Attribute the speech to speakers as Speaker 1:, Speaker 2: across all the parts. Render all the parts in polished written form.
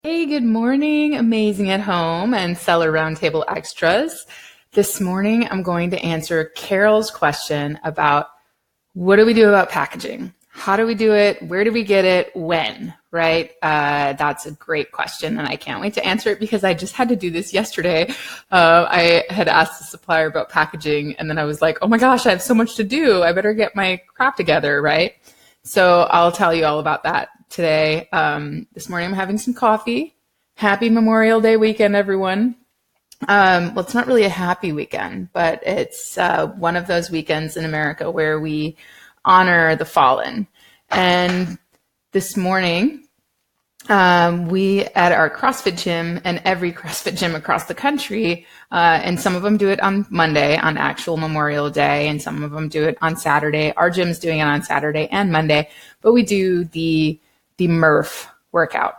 Speaker 1: Hey, good morning, Amazing at Home and Seller Roundtable Extras. This morning, I'm going to answer Carol's question about what do we do about packaging? How do we do it? Where do we get it? When? Right? That's a great question, and I can't wait to answer it because I just had to do this yesterday. I had asked the supplier about packaging, and then I was like, oh my gosh, I have so much to do. I better get my crap together, right? So I'll tell you all about that today. This morning, I'm having some coffee. Happy Memorial Day weekend, everyone. Well, it's not really a happy weekend, but it's one of those weekends in America where we honor the fallen. And this morning, we at our CrossFit gym and every CrossFit gym across the country, and some of them do it on Monday, on actual Memorial Day, and some of them do it on Saturday. Our gym's doing it on Saturday and Monday, but we do the Murph workout.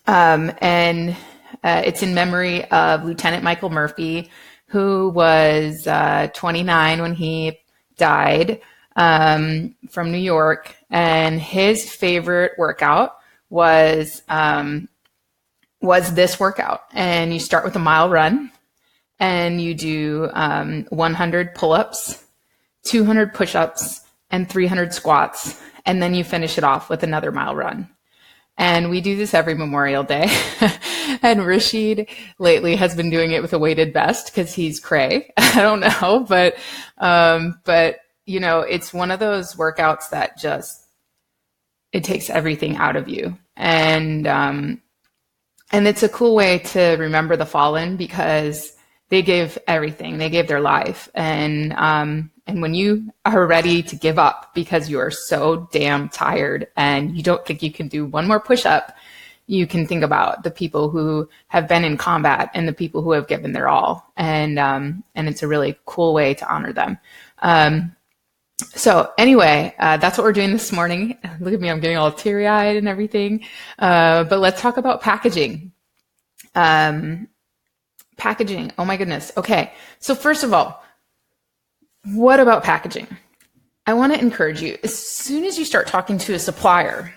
Speaker 1: And it's in memory of Lieutenant Michael Murphy, who was 29 when he died, from New York. And his favorite workout was this workout. And you start with a mile run, and you do 100 pull-ups, 200 push-ups, and 300 squats. And then you finish it off with another mile run. And we do this every Memorial Day. And Rashid lately has been doing it with a weighted vest because he's cray. I don't know, but you know, it's one of those workouts that just it takes everything out of you. And it's a cool way to remember the fallen because they gave everything. They gave their life. And when you are ready to give up because you are so damn tired and you don't think you can do one more push up, you can think about the people who have been in combat and the people who have given their all. And it's a really cool way to honor them. So anyway, that's what we're doing this morning. Look at me, I'm getting all teary eyed and everything. But let's talk about packaging. Packaging. Oh my goodness. Okay. So first of all, what about packaging? I want to encourage you, as soon as you start talking to a supplier,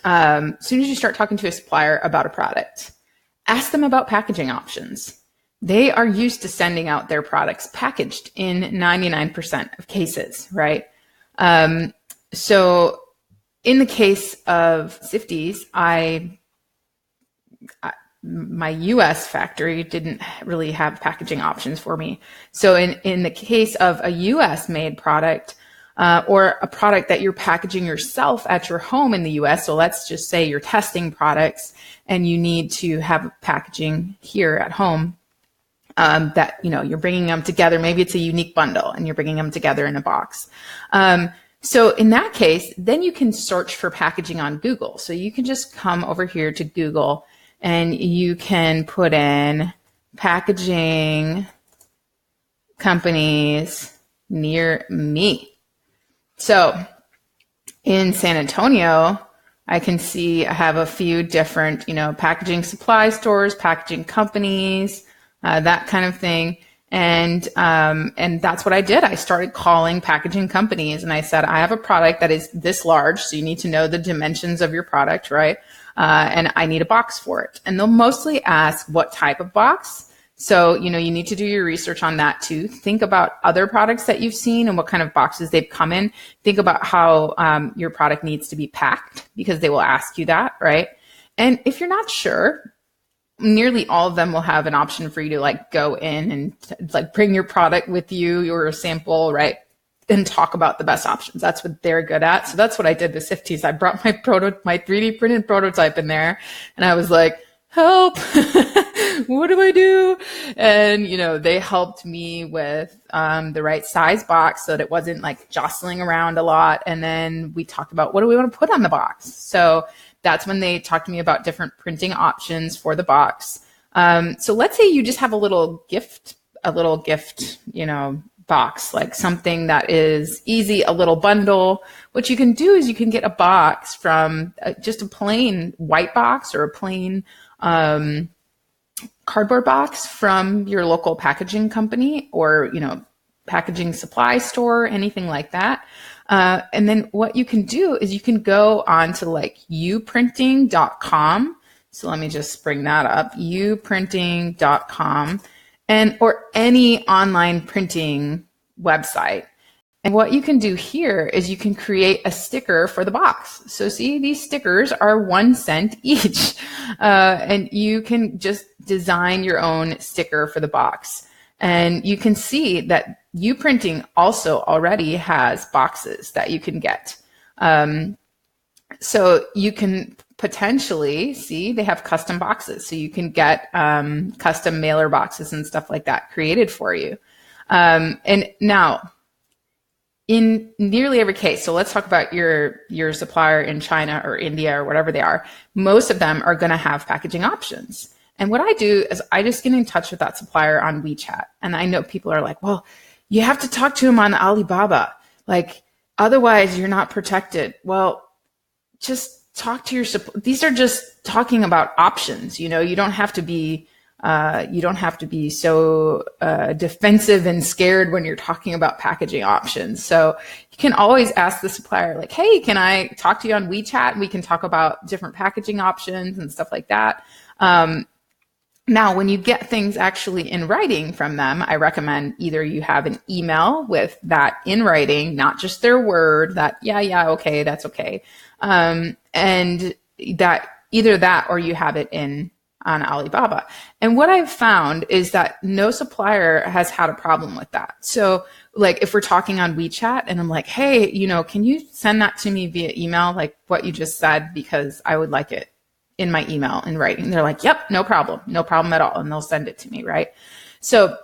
Speaker 1: about a product, ask them about packaging options. They are used to sending out their products packaged in 99% of cases, right? So in the case of Sifties, my US factory didn't really have packaging options for me. So in the case of a US made product, or a product that you're packaging yourself at your home in the US, so let's just say you're testing products and you need to have packaging here at home, that, you know, you're bringing them together. Maybe it's a unique bundle and you're bringing them together in a box. So in that case, then you can search for packaging on Google. So you can just come over here to Google and you can put in packaging companies near me. So in San Antonio, I can see I have a few different, you know, packaging supply stores, packaging companies, that kind of thing. And that's what I did. I started calling packaging companies and I said, I have a product that is this large. So you need to know the dimensions of your product, right? And I need a box for it. And they'll mostly ask what type of box. So, you know, you need to do your research on that too. Think about other products that you've seen and what kind of boxes they've come in. Think about how your product needs to be packed because they will ask you that, right? And if you're not sure, nearly all of them will have an option for you to like go in and like bring your product with you, your sample, right? And talk about the best options. That's what they're good at. So that's what I did with Sifties. I brought my 3D printed prototype in there and I was like, help, what do I do? And, you know, they helped me with the right size box so that it wasn't like jostling around a lot. And then we talked about what do we want to put on the box? So that's when they talked to me about different printing options for the box. So let's say you just have a little gift, you know, box, like something that is easy, a little bundle. What you can do is you can get a box from just a plain white box or a plain cardboard box from your local packaging company or, you know, packaging supply store, anything like that. And then what you can do is you can go on to like uprinting.com. So let me just bring that up, uprinting.com, and or any online printing website. And what you can do here is you can create a sticker for the box. So see, these stickers are 1 cent each. And you can just design your own sticker for the box. And you can see that Uprinting also already has boxes that you can get. So you can potentially see they have custom boxes. So you can get custom mailer boxes and stuff like that created for you. And now, in nearly every case, so let's talk about your supplier in China or India or whatever they are, most of them are going to have packaging options. And what I do is I just get in touch with that supplier on WeChat. And I know people are like, well, you have to talk to him on Alibaba. Like, otherwise you're not protected. Well, just talk to your, these are just talking about options. You know, you don't have to be so defensive and scared when you're talking about packaging options. So you can always ask the supplier, like, hey, can I talk to you on WeChat? We can talk about different packaging options and stuff like that. Now, when you get things actually in writing from them, I recommend either you have an email with that in writing, not just their word that, yeah, okay, that's okay. And that either that or you have it on Alibaba. And what I've found is that no supplier has had a problem with that. So like if we're talking on WeChat and I'm like, hey, you know, can you send that to me via email, like what you just said, because I would like it in my email in writing. They're like, yep, no problem at all. And they'll send it to me, right? So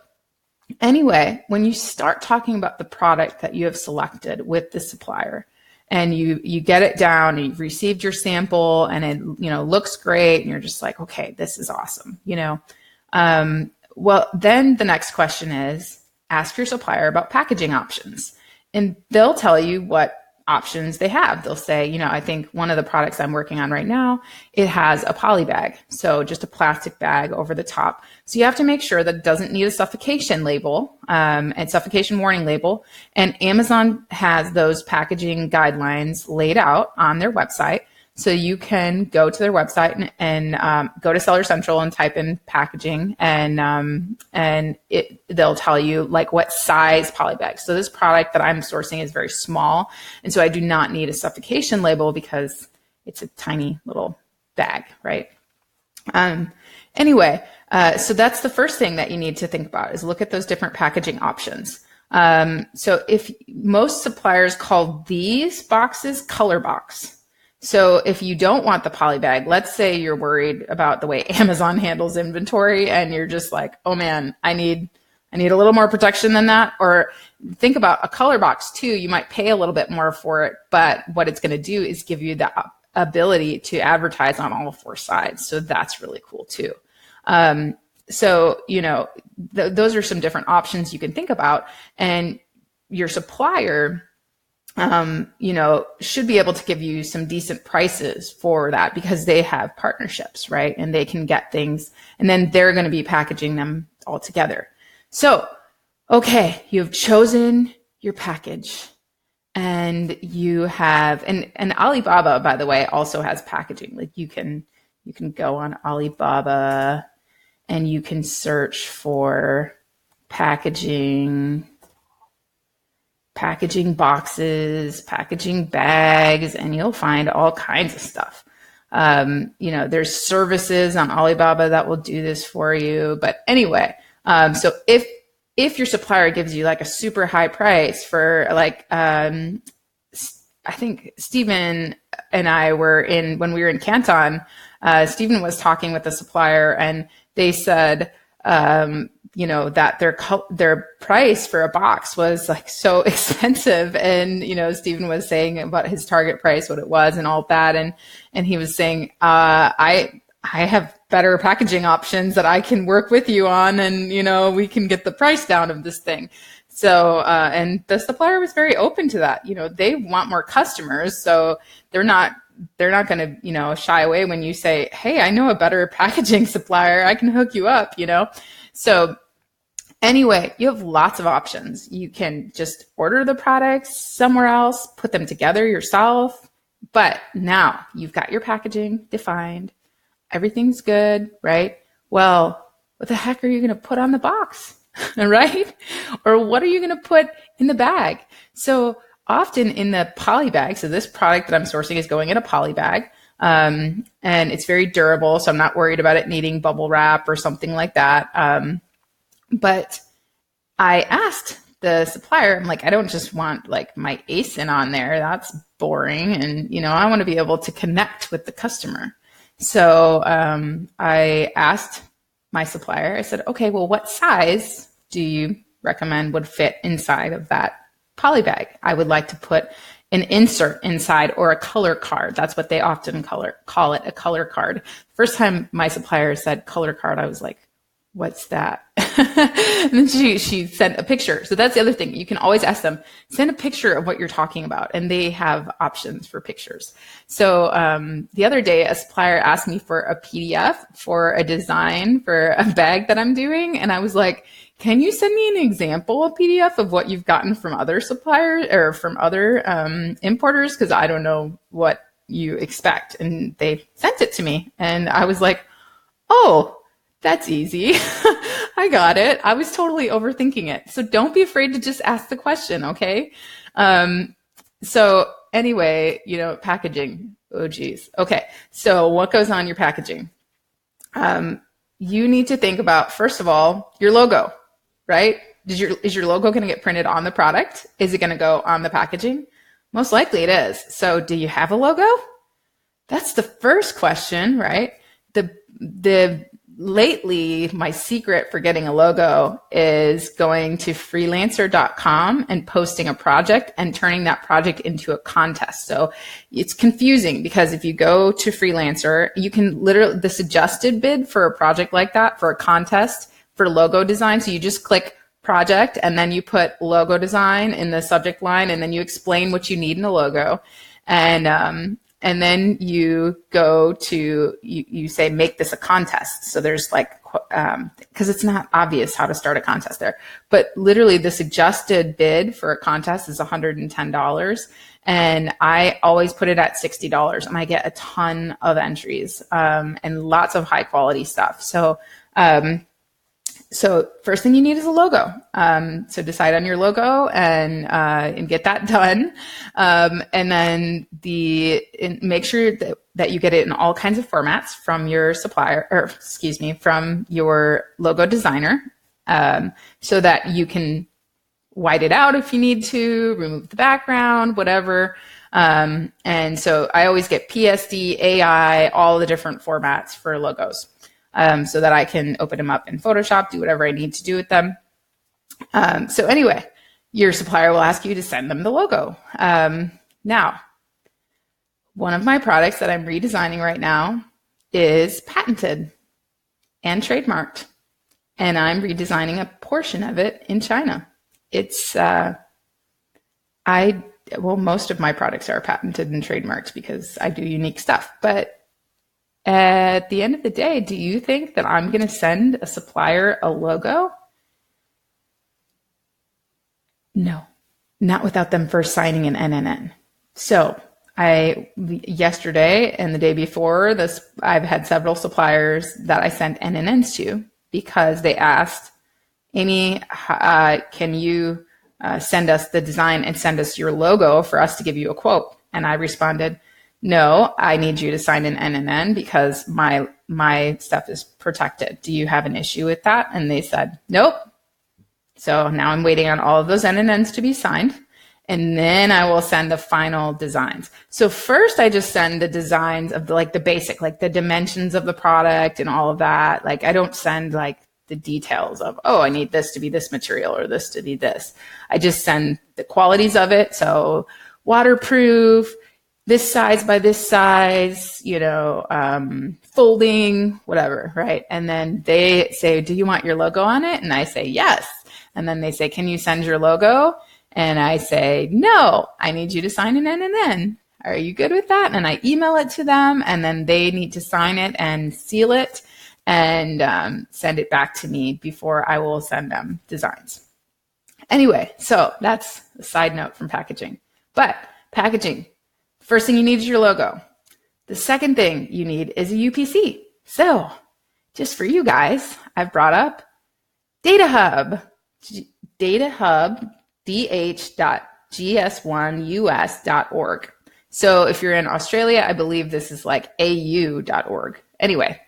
Speaker 1: anyway, when you start talking about the product that you have selected with the supplier, and you get it down and you've received your sample and it, you know, looks great and you're just like, okay, this is awesome, you know. Well, then the next question is ask your supplier about packaging options, and they'll tell you what options they have. They'll say, you know, I think one of the products I'm working on right now, it has a poly bag. So just a plastic bag over the top. So you have to make sure that it doesn't need a suffocation label, and suffocation warning label. And Amazon has those packaging guidelines laid out on their website. So you can go to their website and go to Seller Central and type in packaging, and they'll tell you like what size poly bag. So this product that I'm sourcing is very small, and so I do not need a suffocation label because it's a tiny little bag, right? Anyway, so that's the first thing that you need to think about is look at those different packaging options. So if most suppliers call these boxes color box. So if you don't want the poly bag, let's say you're worried about the way Amazon handles inventory and you're just like, oh man, I need a little more protection than that. Or think about a color box too. You might pay a little bit more for it, but what it's going to do is give you the ability to advertise on all 4 sides. So that's really cool too. So, you know, those are some different options you can think about, and your supplier, you know, should be able to give you some decent prices for that because they have partnerships, right? And they can get things, and then they're going to be packaging them all together. So, okay, you've chosen your package, and you have, and Alibaba, by the way, also has packaging. Like you can go on Alibaba and you can search for packaging boxes, packaging bags, and you'll find all kinds of stuff. You know, there's services on Alibaba that will do this for you. But anyway, so if your supplier gives you like a super high price for like, I think Stephen and I were when we were in Canton, Stephen was talking with the supplier and they said, you know, that their price for a box was like so expensive. And, you know, Stephen was saying about his target price, what it was and all that. And he was saying, I have better packaging options that I can work with you on. And, you know, we can get the price down of this thing. So, and the supplier was very open to that. You know, they want more customers. So they're not going to, you know, shy away when you say, hey, I know a better packaging supplier. I can hook you up, you know? So anyway, you have lots of options. You can just order the products somewhere else, put them together yourself. But now you've got your packaging defined. everything's good, right? Well, what the heck are you going to put on the box, right? Or what are you going to put in the bag? So often in the poly bag, so this product that I'm sourcing is going in a poly bag, and it's very durable, so I'm not worried about it needing bubble wrap or something like that. But I asked the supplier, I'm like, I don't just want like my ASIN on there. That's boring. And, I want to be able to connect with the customer. So I asked my supplier, I said, okay, well, what size do you recommend would fit inside of that poly bag? I would like to put an insert inside or a color card. That's what they often call it, a color card. First time my supplier said color card, I was like, what's that? And then she sent a picture. So that's the other thing. You can always ask them, send a picture of what you're talking about. And they have options for pictures. So the other day, a supplier asked me for a PDF for a design for a bag that I'm doing. And I was like, can you send me an example, a PDF of what you've gotten from other suppliers or from other importers? Because I don't know what you expect. And they sent it to me. And I was like, oh, that's easy. I got it. I was totally overthinking it. So don't be afraid to just ask the question, okay? So anyway, packaging. Oh, geez. Okay. So what goes on your packaging? You need to think about, first of all, your logo, right? Is your logo going to get printed on the product? Is it going to go on the packaging? Most likely it is. So do you have a logo? That's the first question, right? Lately, my secret for getting a logo is going to freelancer.com and posting a project and turning that project into a contest. So it's confusing because if you go to Freelancer, you can literally, the suggested bid for a project like that, for a contest for logo design. So you just click project and then you put logo design in the subject line and then you explain what you need in a logo. And then you go to, you say, make this a contest. So there's like, because it's not obvious how to start a contest there. But literally the suggested bid for a contest is $110. And I always put it at $60 and I get a ton of entries and lots of high quality stuff. So first thing you need is a logo. So decide on your logo and get that done. And then make sure that you get it in all kinds of formats from your supplier, from your logo designer, so that you can white it out if you need to, remove the background, whatever. And so I always get PSD, AI, all the different formats for logos. So that I can open them up in Photoshop, do whatever I need to do with them. So anyway, your supplier will ask you to send them the logo. Now, one of my products that I'm redesigning right now is patented and trademarked, and I'm redesigning a portion of it in China. It's, most of my products are patented and trademarked because I do unique stuff, but at the end of the day, do you think that I'm going to send a supplier a logo? No, not without them first signing an NNN. So yesterday and the day before this, I've had several suppliers that I sent NNNs to because they asked, Amy, can you send us the design and send us your logo for us to give you a quote? And I responded, no, I need you to sign an NNN because my stuff is protected. Do you have an issue with that? And they said, nope. So now I'm waiting on all of those NNNs to be signed. And then I will send the final designs. So first I just send the designs of the basic, like the dimensions of the product and all of that. Like I don't send like the details of, oh, I need this to be this material or this to be this. I just send the qualities of it. So waterproof, this size by this size, folding, whatever, right? And then they say, do you want your logo on it? And I say, yes. And then they say, can you send your logo? And I say, no, I need you to sign an NNN. Are you good with that? And I email it to them, and then they need to sign it and seal it and send it back to me before I will send them designs. Anyway, so that's a side note from packaging. But packaging, first thing you need is your logo. The second thing you need is a UPC. So just for you guys, I've brought up DataHub, DataHub, dh.gs1us.org. So if you're in Australia, I believe this is like au.org. Anyway,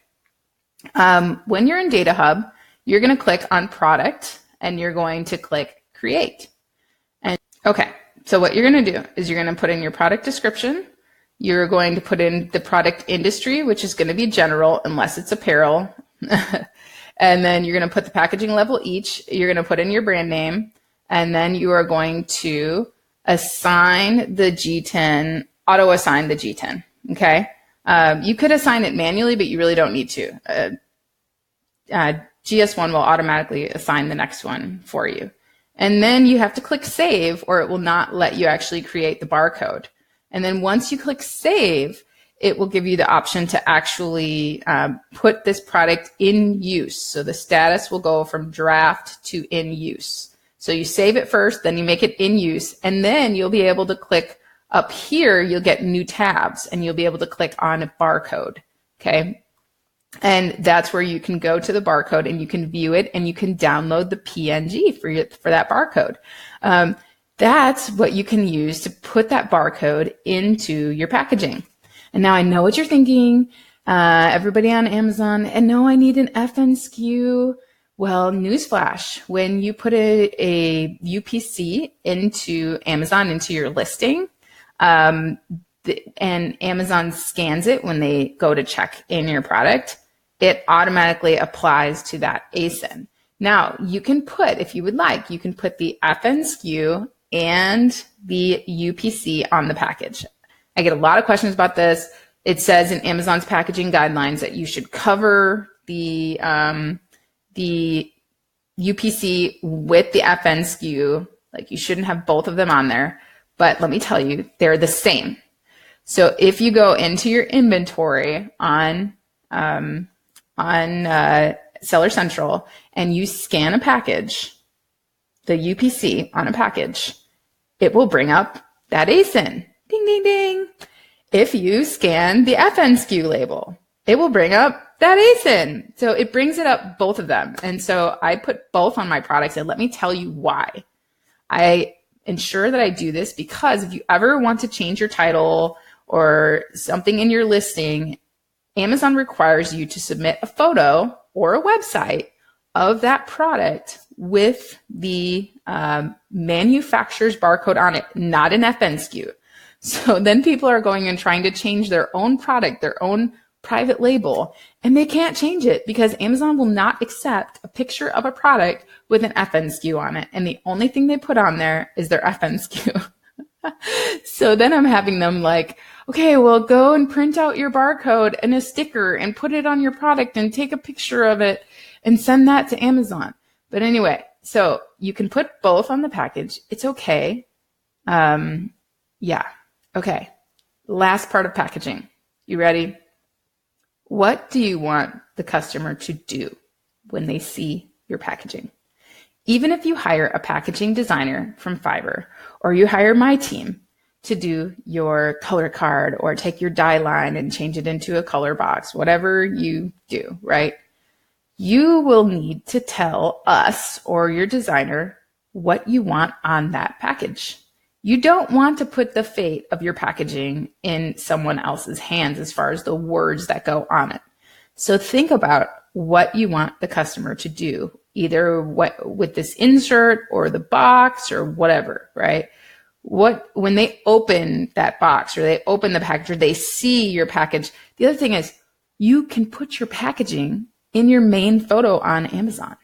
Speaker 1: when you're in DataHub, you're going to click on product and you're going to click create. And okay, so what you're going to do is you're going to put in your product description. You're going to put in the product industry, which is going to be general unless it's apparel. And then you're going to put the packaging level each. You're going to put in your brand name. And then you are going to assign the G10, auto-assign the G10, okay? You could assign it manually, but you really don't need to. GS1 will automatically assign the next one for you. And then you have to click save or it will not let you actually create the barcode. And then once you click save, it will give you the option to actually put this product in use. So the status will go from draft to in use. So you save it first, then you make it in use, and then you'll be able to click up here, you'll get new tabs and you'll be able to click on a barcode, okay? And that's where you can go to the barcode and you can view it and you can download the PNG for that barcode. That's what you can use to put that barcode into your packaging. And now I know what you're thinking, everybody on Amazon, and no, I need an FN SKU. Well, newsflash, when you put a UPC into Amazon, into your listing, and Amazon scans it when they go to check in your product, it automatically applies to that ASIN. Now, you can put, if you would like, you can put the FN SKU and the UPC on the package. I get a lot of questions about this. It says in Amazon's packaging guidelines that you should cover the UPC with the FN SKU. Like you shouldn't have both of them on there. But let me tell you, they're the same. So if you go into your inventory on Seller Central and you scan a package, the UPC on a package, it will bring up that ASIN. Ding, ding, ding. If you scan the FN SKU label, it will bring up that ASIN. So it brings it up, both of them. And so I put both on my products, and let me tell you why. I ensure that I do this because if you ever want to change your title or something in your listing, Amazon requires you to submit a photo or a website of that product with the manufacturer's barcode on it, not an FN SKU. So then people are going and trying to change their own product, their own private label, and they can't change it because Amazon will not accept a picture of a product with an FN SKU on it. And the only thing they put on there is their FN SKU. So then I'm having them like, okay, well, go and print out your barcode and a sticker and put it on your product and take a picture of it and send that to Amazon. But anyway, so you can put both on the package. It's okay. Yeah. Okay. Last part of packaging. You ready? What do you want the customer to do when they see your packaging? Even if you hire a packaging designer from Fiverr, or you hire my team to do your color card or take your die line and change it into a color box, whatever you do, right? You will need to tell us or your designer what you want on that package. You don't want to put the fate of your packaging in someone else's hands as far as the words that go on it. So think about what you want the customer to do, either with this insert or the box or whatever, right? When they open that box or they open the package or they see your package, the other thing is you can put your packaging in your main photo on Amazon.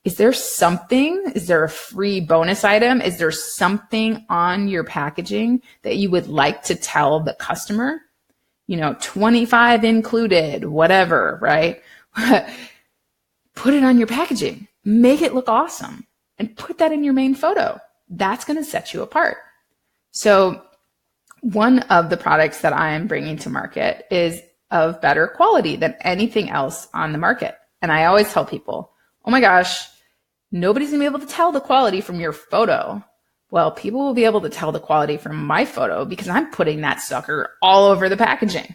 Speaker 1: Is there something? Is there a free bonus item? Is there something on your packaging that you would like to tell the customer? 25 included, whatever, right? Put it on your packaging. Make it look awesome and put that in your main photo. That's going to set you apart. So one of the products that I am bringing to market is of better quality than anything else on the market. And I always tell people, oh my gosh, nobody's gonna be able to tell the quality from your photo. Well, people will be able to tell the quality from my photo because I'm putting that sucker all over the packaging.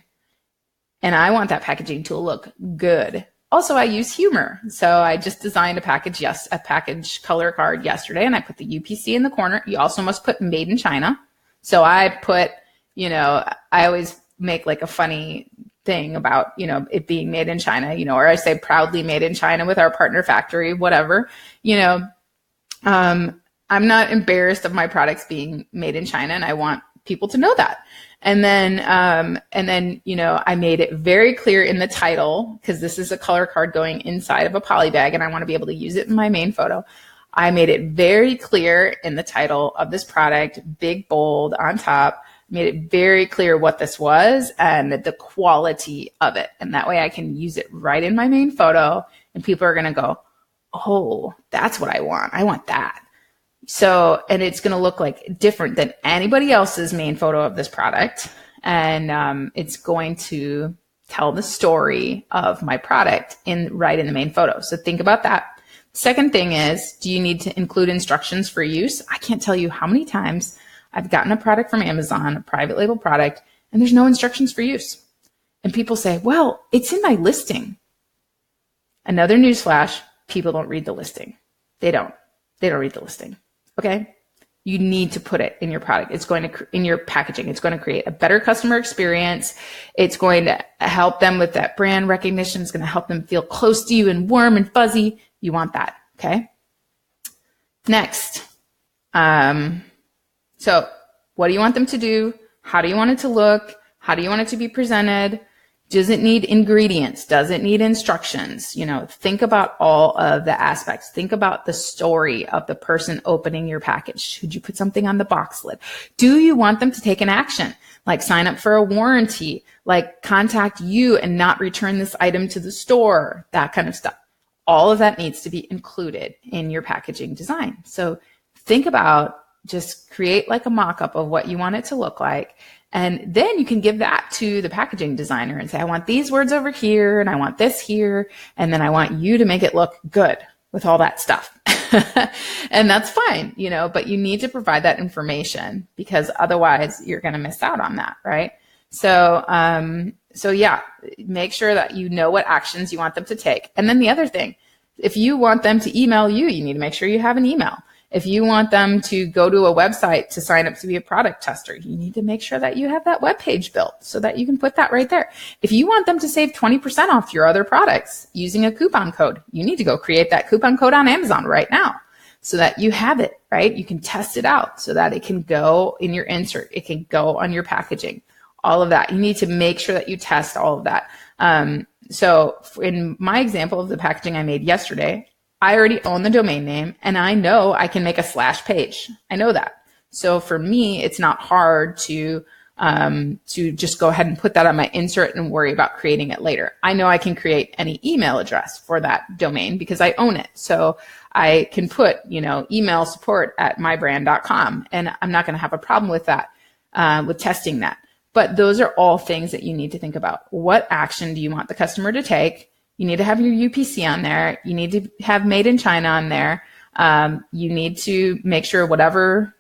Speaker 1: and I want that packaging to look good. Also, I use humor. So I just designed a package color card yesterday, and I put the UPC in the corner. You also must put made in China. So I put, I always make like a funny thing about, it being made in China, or I say proudly made in China with our partner factory, whatever, I'm not embarrassed of my products being made in China, and I want people to know that. And then, I made it very clear in the title, because this is a color card going inside of a poly bag and I want to be able to use it in my main photo. I made it very clear in the title of this product, big, bold on top, made it very clear what this was and the quality of it. And that way I can use it right in my main photo and people are going to go, oh, that's what I want. I want that. So, and it's going to look like different than anybody else's main photo of this product. And it's going to tell the story of my product right in the main photo. So think about that. Second thing is, do you need to include instructions for use? I can't tell you how many times I've gotten a product from Amazon, a private label product, and there's no instructions for use. And people say, well, it's in my listing. Another newsflash, people don't read the listing. They don't read the listing. Okay. You need to put it in your product. It's going to, in your packaging, it's going to create a better customer experience. It's going to help them with that brand recognition. It's going to help them feel close to you and warm and fuzzy. You want that. Okay. Next. So what do you want them to do? How do you want it to look? How do you want it to be presented? Does it need ingredients? Does it need instructions? Think about all of the aspects. Think about the story of the person opening your package. Should you put something on the box lid? Do you want them to take an action, like sign up for a warranty, like contact you and not return this item to the store, that kind of stuff? All of that needs to be included in your packaging design. So think about, just create like a mock-up of what you want it to look like. And then you can give that to the packaging designer and say, I want these words over here and I want this here. And then I want you to make it look good with all that stuff. And that's fine, but you need to provide that information because otherwise you're going to miss out on that. Right. So yeah, make sure that you know what actions you want them to take. And then the other thing, if you want them to email you, you need to make sure you have an email. If you want them to go to a website to sign up to be a product tester, you need to make sure that you have that web page built so that you can put that right there. If you want them to save 20% off your other products using a coupon code, you need to go create that coupon code on Amazon right now so that you have it, right? You can test it out so that it can go in your insert. It can go on your packaging, all of that. You need to make sure that you test all of that. So in my example of the packaging I made yesterday, I already own the domain name and I know I can make a slash page. I know that. So for me, it's not hard to just go ahead and put that on my insert and worry about creating it later. I know I can create any email address for that domain because I own it. So I can put, email support@mybrand.com and I'm not going to have a problem with that, with testing that. But those are all things that you need to think about. What action do you want the customer to take? You need to have your UPC on there. You need to have made in China on there. You need to make sure whatever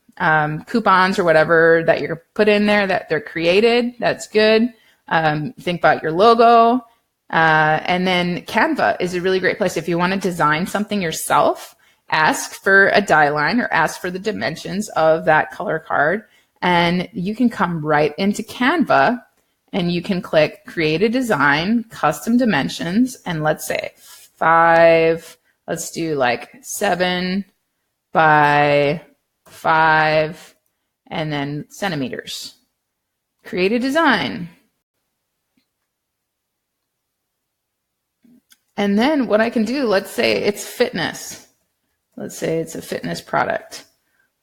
Speaker 1: coupons or whatever that you're put in there, that they're created. That's good. Think about your logo. And then Canva is a really great place. If you want to design something yourself, ask for a die line or ask for the dimensions of that color card. And you can come right into Canva and you can click create a design, custom dimensions, and let's say 5, let's do like 7 by 5, and then centimeters. Create a design. And then what I can do, let's say it's fitness. Let's say it's a fitness product.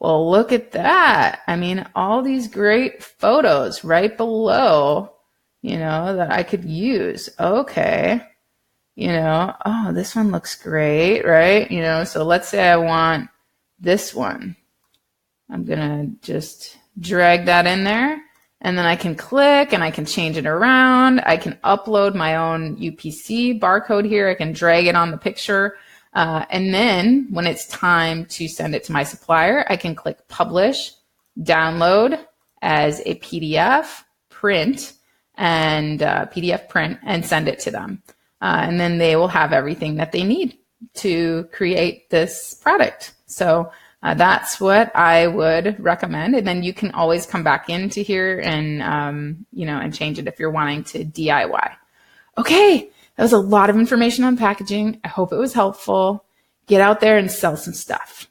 Speaker 1: Well, look at that. I mean, all these great photos right below, that I could use. Okay. Oh, this one looks great, right? So let's say I want this one. I'm going to just drag that in there and then I can click and I can change it around. I can upload my own UPC barcode here. I can drag it on the picture. And then when it's time to send it to my supplier, I can click publish, download as a PDF, print, and PDF print and send it to them. And then they will have everything that they need to create this product. So that's what I would recommend. And then you can always come back into here and, and change it if you're wanting to DIY. Okay. That was a lot of information on packaging. I hope it was helpful. Get out there and sell some stuff.